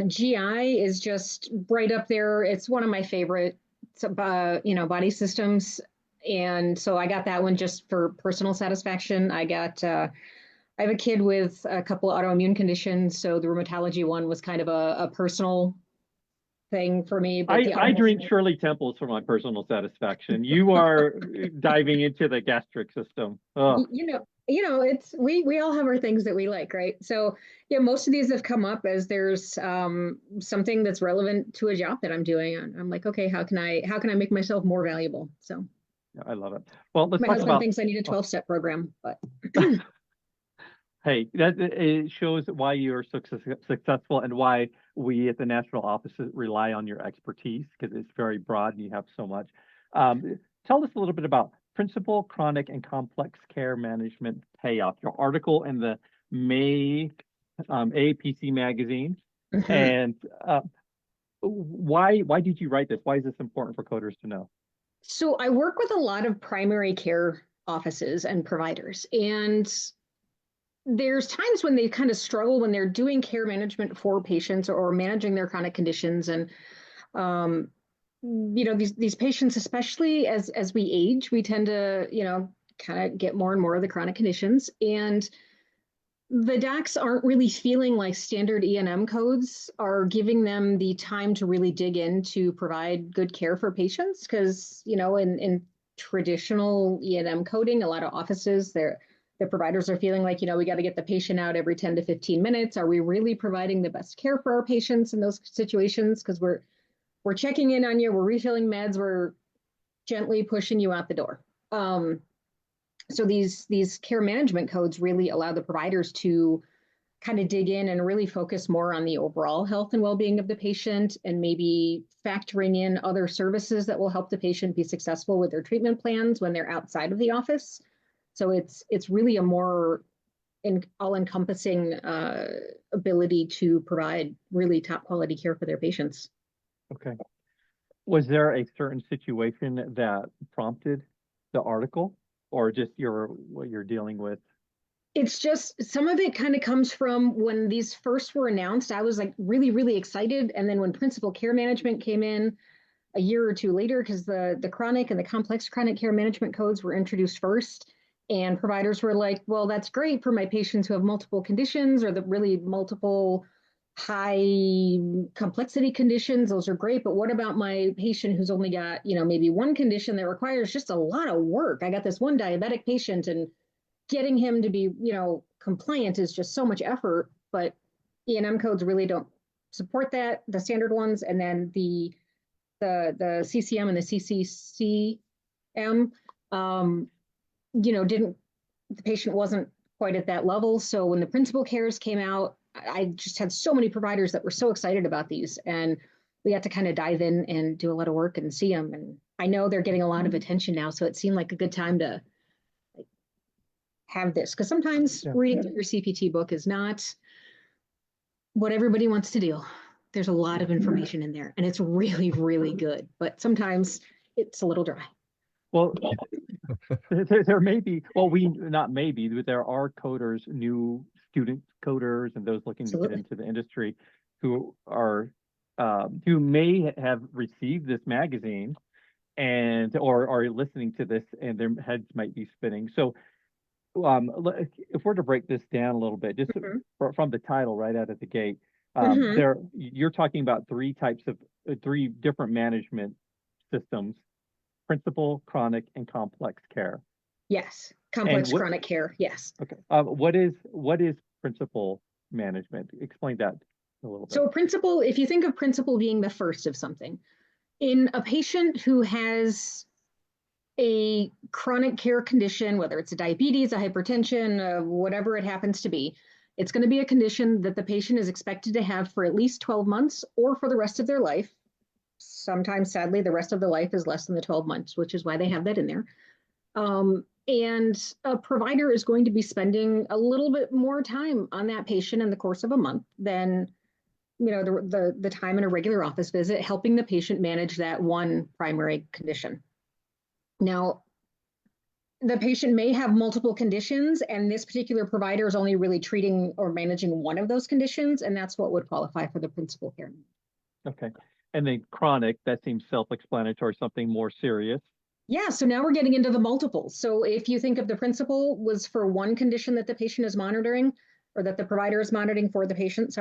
GI is just right up there. It's one of my favorite, body systems. And so I got that one just for personal satisfaction. I have a kid with a couple of autoimmune conditions. So the rheumatology one was kind of a personal thing for me. But I drink Shirley Temples for my personal satisfaction. You are diving into the gastric system. Oh. It's we all have our things that we like, right? So yeah, most of these have come up as there's something that's relevant to a job that I'm doing. I'm like, okay, how can I make myself more valuable? So Yeah, I love it. Well, let's my talk husband about. thinks I need a 12-step program, but Hey, that it shows why you're successful and why we at the national office rely on your expertise, because it's very broad and you have so much. Tell us a little bit about principal, chronic, and complex care management payoff. Your article in the May AAPC magazine, and why did you write this? Why is this important for coders to know? So I work with a lot of primary care offices and providers, and there's times when they kind of struggle when they're doing care management for patients or managing their chronic conditions. And, these patients, especially as we age, we tend to, kind of get more and more of the chronic conditions. And the docs aren't really feeling like standard E&M codes are giving them the time to really dig in to provide good care for patients. Because, in traditional E&M coding, a lot of offices, the providers are feeling like, we got to get the patient out every 10 to 15 minutes. Are we really providing the best care for our patients in those situations? Because we're checking in on you, we're refilling meds, we're gently pushing you out the door. So these care management codes really allow the providers to kind of dig in and really focus more on the overall health and well-being of the patient, and maybe factoring in other services that will help the patient be successful with their treatment plans when they're outside of the office. So it's really a more all-encompassing ability to provide really top quality care for their patients. Okay. Was there a certain situation that prompted the article, or just what you're dealing with? It's just some of it kind of comes from when these first were announced, I was like really, really excited. And then when principal care management came in a year or two later, because the chronic and the complex chronic care management codes were introduced first, and providers were like, well, that's great for my patients who have multiple conditions or the really multiple high complexity conditions. Those are great. But what about my patient who's only got, maybe one condition that requires just a lot of work? I got this one diabetic patient, and getting him to be, compliant is just so much effort, but E&M codes really don't support that, the standard ones. And then the CCM and the CPC-A, the patient wasn't quite at that level. So when the principal cares came out, I just had so many providers that were so excited about these, and we had to kind of dive in and do a lot of work and see them. And I know they're getting a lot of attention now, so it seemed like a good time to have this, because sometimes reading through your CPT book is not what everybody wants to do. There's a lot of information in there, and it's really, really good, but sometimes it's a little dry. Well, there may be, not maybe, but there are coders, new student coders, and those looking to get into the industry who are, who may have received this magazine and, or are listening to this, and their heads might be spinning. So, if we're to break this down a little bit, just from the title right out of the gate, you're talking about three different management systems: principal, chronic, and complex care. Yes, complex chronic care. Yes. Okay. What is principal management? Explain that a little bit. So principal, if you think of principal being the first of something, in a patient who has a chronic care condition, whether it's a diabetes, a hypertension, whatever it happens to be, it's going to be a condition that the patient is expected to have for at least 12 months or for the rest of their life. Sometimes, sadly, the rest of the life is less than the 12 months, which is why they have that in there. And a provider is going to be spending a little bit more time on that patient in the course of a month than the time in a regular office visit, helping the patient manage that one primary condition. Now, the patient may have multiple conditions, and this particular provider is only really treating or managing one of those conditions, and that's what would qualify for the principal care. Okay. And then chronic, that seems self-explanatory, something more serious. Yeah, so now we're getting into the multiples. So if you think of the principal was for one condition that the patient is monitoring, or that the provider is monitoring for the patient,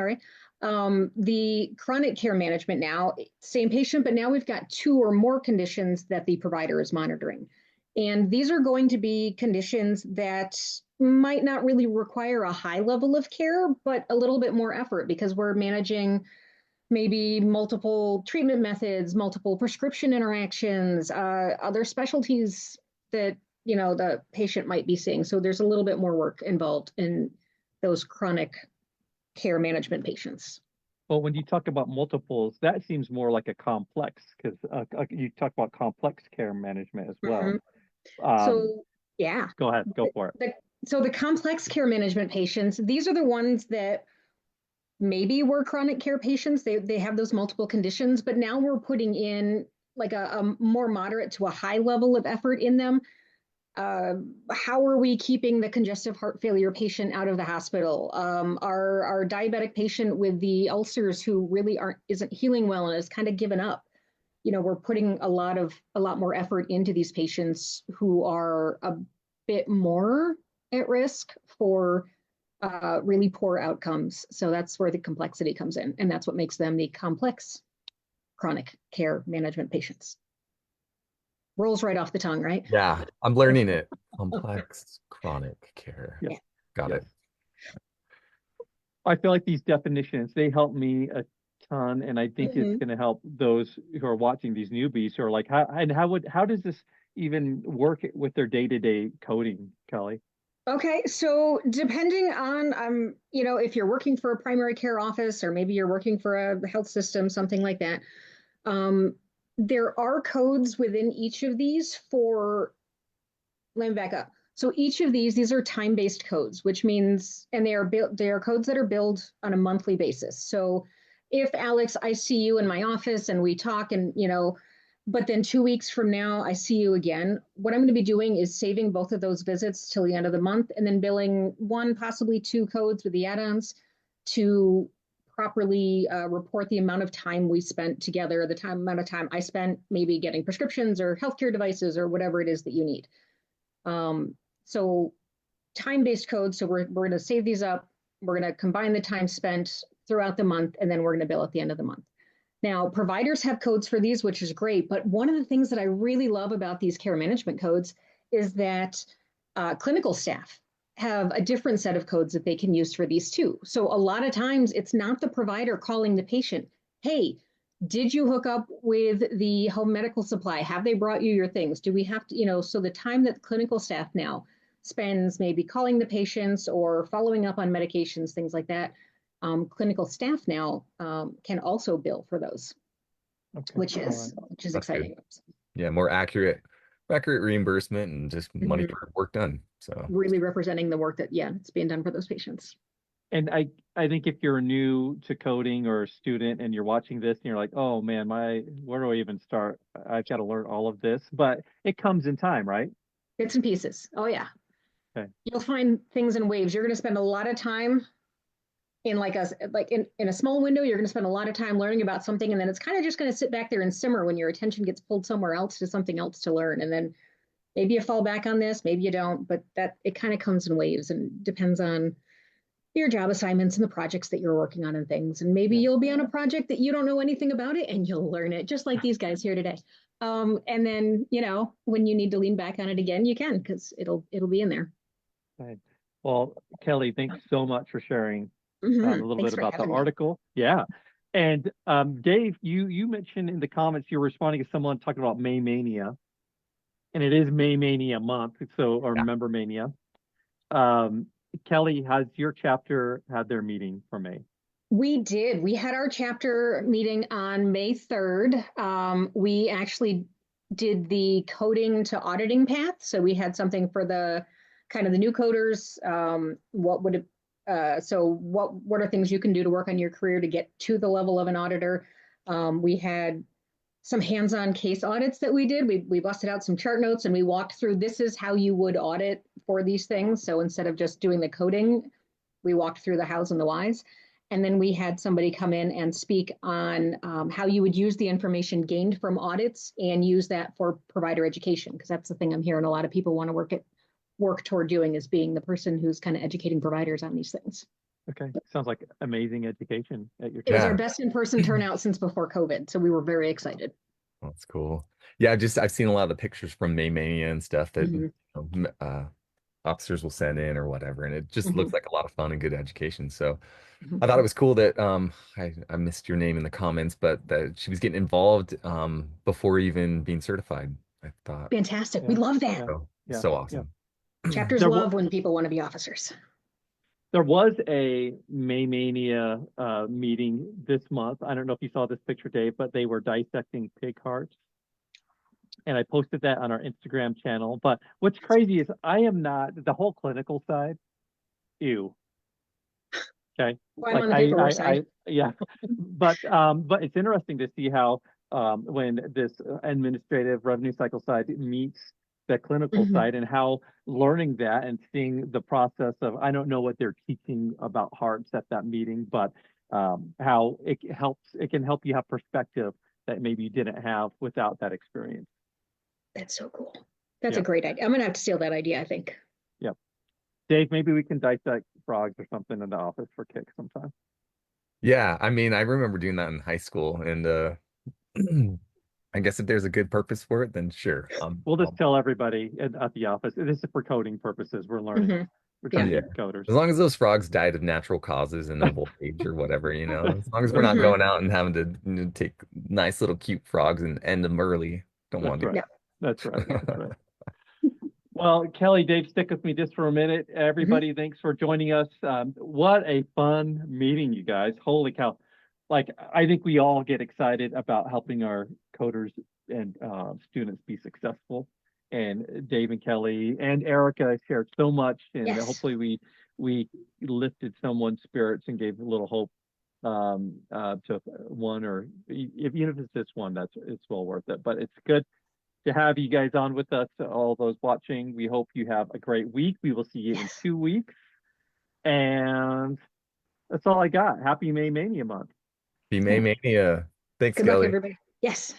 the chronic care management now, same patient, but now we've got two or more conditions that the provider is monitoring. And these are going to be conditions that might not really require a high level of care, but a little bit more effort, because we're managing maybe multiple treatment methods, multiple prescription interactions, other specialties that, the patient might be seeing. So there's a little bit more work involved in those chronic care management patients. Well, when you talk about multiples, that seems more like a complex, because you talk about complex care management as well. So, yeah. Go ahead, go for it. So the complex care management patients, these are the ones that maybe were chronic care patients. They have those multiple conditions, but now we're putting in like a more moderate to a high level of effort in them. How are we keeping the congestive heart failure patient out of the hospital? Our diabetic patient with the ulcers who really isn't healing well and has kind of given up. We're putting a lot more effort into these patients who are a bit more at risk for really poor outcomes. So that's where the complexity comes in, and that's what makes them the complex chronic care management patients. Rolls right off the tongue, right? Yeah, I'm learning it. Complex chronic care. Yeah. Got it. I feel like these definitions, they help me a ton, and I think it's going to help those who are watching, these newbies who are like, how does this even work with their day-to-day coding, Kelly? Okay, so depending on, if you're working for a primary care office, or maybe you're working for a health system, something like that, there are codes within each of these let me back up. So each of these are time-based codes, which means, and they are codes that are billed on a monthly basis. So if Alex, I see you in my office and we talk, and But then 2 weeks from now, I see you again. What I'm going to be doing is saving both of those visits till the end of the month and then billing one, possibly two codes with the add-ons to properly report the amount of time we spent together, the amount of time I spent maybe getting prescriptions or healthcare devices or whatever it is that you need. So time-based codes. So we're going to save these up. We're going to combine the time spent throughout the month, and then we're going to bill at the end of the month. Now, providers have codes for these, which is great. But one of the things that I really love about these care management codes is that clinical staff have a different set of codes that they can use for these too. So a lot of times it's not the provider calling the patient, hey, did you hook up with the home medical supply? Have they brought you your things? Do we have to, so the time that clinical staff now spends maybe calling the patients or following up on medications, things like that, clinical staff now can also bill for those, which is exciting. Good. Yeah, more accurate reimbursement and just money for work done. So really representing the work that, it's being done for those patients. And I think if you're new to coding or a student and you're watching this and you're like, oh man, where do I even start? I've got to learn all of this, but it comes in time, right? Bits and pieces. Oh yeah. Okay. You'll find things in waves. You're going to spend a lot of time in in a small window. You're going to spend a lot of time learning about something, and then it's kind of just going to sit back there and simmer when your attention gets pulled somewhere else to something else to learn. And then maybe you fall back on this, maybe you don't, but it kind of comes in waves and depends on your job assignments and the projects that you're working on and things. And maybe you'll be on a project that you don't know anything about it and you'll learn it, just like these guys here today. And then, when you need to lean back on it again, you can, because it'll be in there. Right. Well, Kelly, thanks so much for sharing a little bit about the article. Yeah. And Dave, you mentioned in the comments you were responding to someone talking about May Mania, and it is May Mania month, Member Mania. Kelly, has your chapter had their meeting for May? We did. We had our chapter meeting on May 3rd. We actually did the coding to auditing path. So we had something for the kind of the new coders. What are things you can do to work on your career to get to the level of an auditor? We had some hands-on case audits that we did. We busted out some chart notes and we walked through, this is how you would audit for these things. So instead of just doing the coding, we walked through the hows and the whys. And then we had somebody come in and speak on how you would use the information gained from audits and use that for provider education, because that's the thing I'm hearing a lot of people want to work toward doing, is being the person who's kind of educating providers on these things. Okay. Sounds like amazing education at your It was our best in-person turnout since before COVID. So we were very excited. Oh, that's cool. Yeah, I've seen a lot of the pictures from May Mania and stuff that officers will send in or whatever. And it just looks like a lot of fun and good education. So I thought it was cool that I missed your name in the comments, but that she was getting involved before even being certified. I thought fantastic. We love that. So awesome. Chapters love when people want to be officers. There was a May Mania meeting this month. I don't know if you saw this picture, Dave, but they were dissecting pig hearts. And I posted that on our Instagram channel. But what's crazy is I am not the whole clinical side. Ew. Okay. Well, I'm on the paperwork side. Yeah. But it's interesting to see how when this administrative revenue cycle side meets the clinical side, and how learning that and seeing the process of, I don't know what they're teaching about hearts at that meeting, but how it can help you have perspective that maybe you didn't have without that experience. That's so cool. That's a great idea. I'm going to have to steal that idea, I think. Yep. Dave, maybe we can dissect frogs or something in the office for kicks sometime. Yeah. I mean, I remember doing that in high school, and I guess if there's a good purpose for it, then sure. We'll just tell everybody at the office, this is for coding purposes. We're learning. We're trying to be coders. As long as those frogs died of natural causes and of old age or whatever, as long as we're not going out and having to take nice little cute frogs and end them early. Don't want to do that. That's right. That's right. Well, Kelly, Dave, stick with me just for a minute. Everybody, thanks for joining us. What a fun meeting, you guys. Holy cow. I think we all get excited about helping our coders and students be successful. And Dave and Kelly and Erica shared so much, and hopefully we lifted someone's spirits and gave a little hope to one, or even if it's just one, it's well worth it. But it's good to have you guys on with us, all those watching. We hope you have a great week. We will see you in 2 weeks. And that's all I got. Happy May Mania month. Be May Mania. Thanks, Good luck, Kelly. everybody. Yes.